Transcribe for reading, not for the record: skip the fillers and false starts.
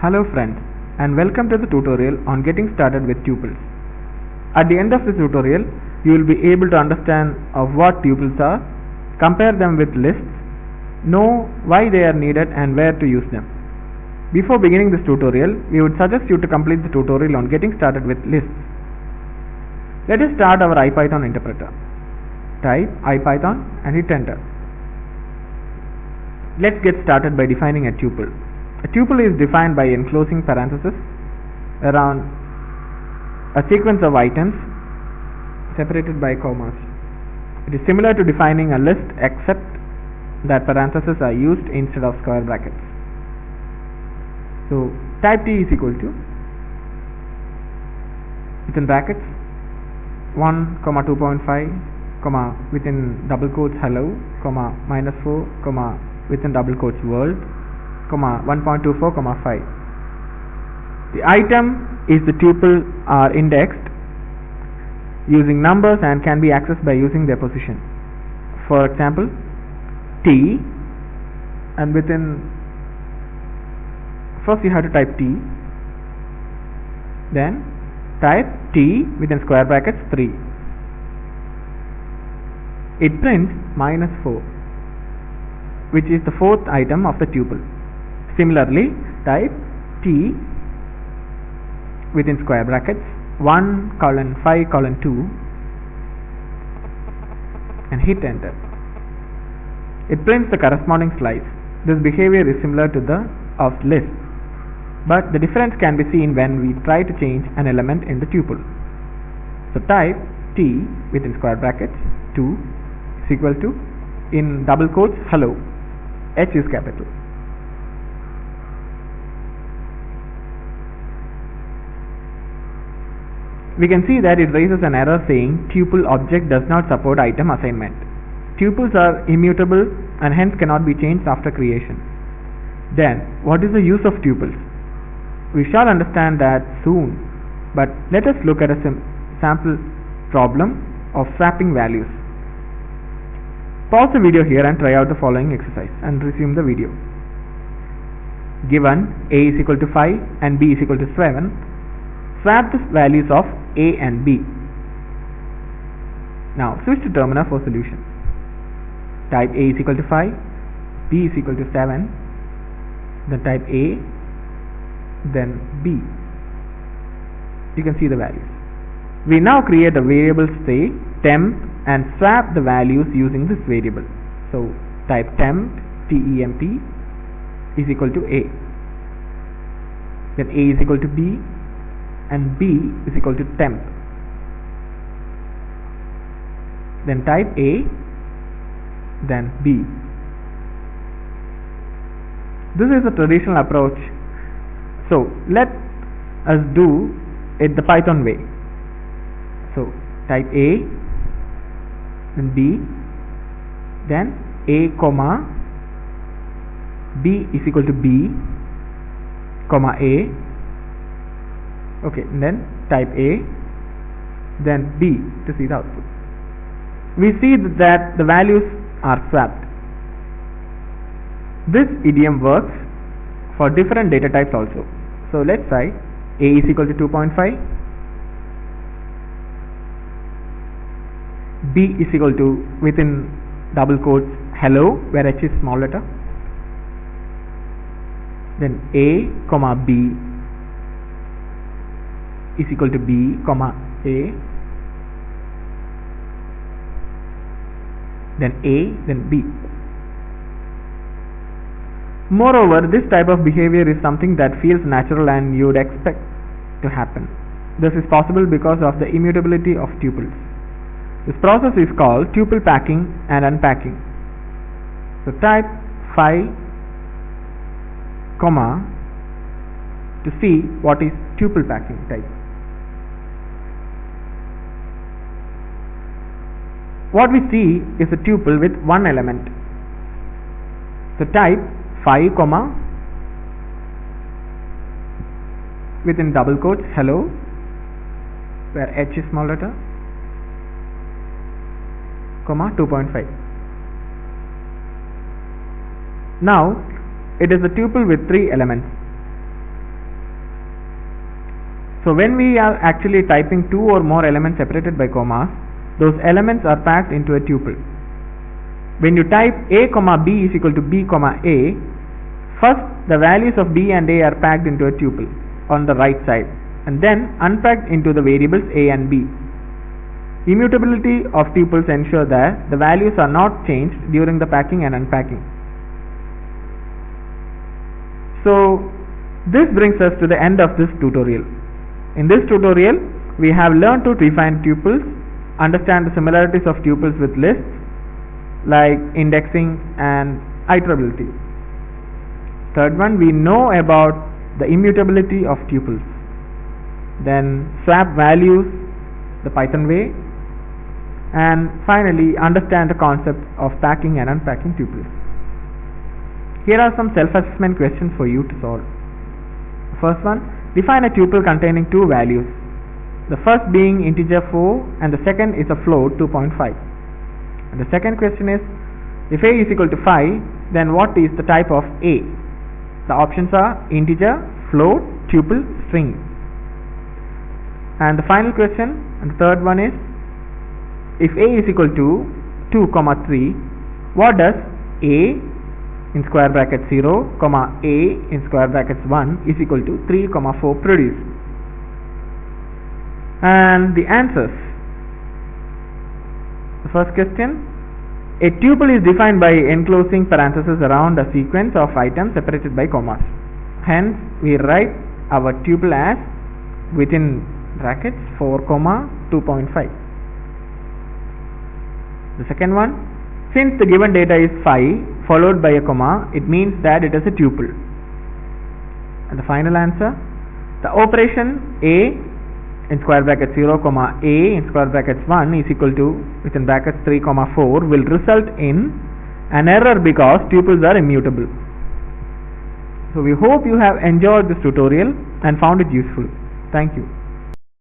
Hello friends, and welcome to the tutorial on getting started with tuples. At the end of the tutorial, you will be able to understand of what tuples are, compare them with lists, know why they are needed and where to use them. Before beginning this tutorial, we would suggest you to complete the tutorial on getting started with lists. Let us start our IPython interpreter. Type IPython and hit enter. Let's get started by defining a tuple. A tuple is defined by enclosing parentheses around a sequence of items separated by commas. It is similar to defining a list except that parentheses are used instead of square brackets. So type t is equal to within brackets 1, 2.5, within double quotes hello, -4, within double quotes world, 1.24, 5. The item is the tuple are indexed using numbers and can be accessed by using their position. For example, t, and within first you have to type t, then type t within square brackets 3. It prints -4, which is the fourth item of the tuple. Similarly, type t within square brackets 1, 5, 2 and hit enter. It prints the corresponding slice. This behavior is similar to the of lists, but the difference can be seen when we try to change an element in the tuple. So type t within square brackets 2 is equal to, in double quotes, hello. H is capital. We can see that it raises an error saying tuple object does not support item assignment. Tuples are immutable and hence cannot be changed after creation. Then, what is the use of tuples? We shall understand that soon, but let us look at a sample problem of swapping values. Pause the video here and try out the following exercise and resume the video. Given a is equal to 5 and b is equal to 7, swap the values of a and b. Now switch to terminal for solution. Type a is equal to 5, b is equal to 7, then type a, then b. You can see the values. We now create a variable, say temp, and swap the values using this variable. So type temp, temp is equal to a, then a is equal to b and b is equal to temp. Then type a, then b. This is a traditional approach, so let us do it the Python way. So type a, then b, then a, b is equal to b, a, okay, and then type a, then b to see the output. We see that the values are swapped. This idiom works for different data types also. So let's say a is equal to 2.5, b is equal to within double quotes hello, where h is small letter, then a, b is equal to b, a, then a, then b. Moreover, this type of behavior is something that feels natural and you would expect to happen. This is possible because of the immutability of tuples. This process is called tuple packing and unpacking. So type 5, to see what is tuple packing type. What we see is a tuple with one element. So type 5, within double quotes hello, where h is small letter, 2.5. Now it is a tuple with 3 elements. So when we are actually typing two or more elements separated by commas, those elements are packed into a tuple. When you type a comma b is equal to b comma a, first the values of b and a are packed into a tuple on the right side and then unpacked into the variables a and b. Immutability of tuples ensure that the values are not changed during the packing and unpacking. So this brings us to the end of this tutorial. In this tutorial, we have learned to define tuples, understand the similarities of tuples with lists like indexing and iterability. Third one, we know about the immutability of tuples. Then swap values the Python way, and finally understand the concept of packing and unpacking tuples. Here are some self-assessment questions for you to solve. The first one, define a tuple containing two values, the first being integer 4 and the second is a float 2.5. And the second question is, if a is equal to 5, then what is the type of a? The options are integer, float, tuple, string. And the final question, and the third one is, if a is equal to 2, 3, what does a in square bracket 0, a in square brackets 1 is equal to 3, 4 produce? And the answers. The first question, a tuple is defined by enclosing parentheses around a sequence of items separated by commas. Hence, we write our tuple as within brackets 4, 2.5. The second one, since the given data is 5 followed by a comma, it means that it is a tuple. And the final answer, the operation a in square bracket 0, a in square brackets 1 is equal to within brackets 3, 4 will result in an error because tuples are immutable. So we hope you have enjoyed this tutorial and found it useful. Thank you.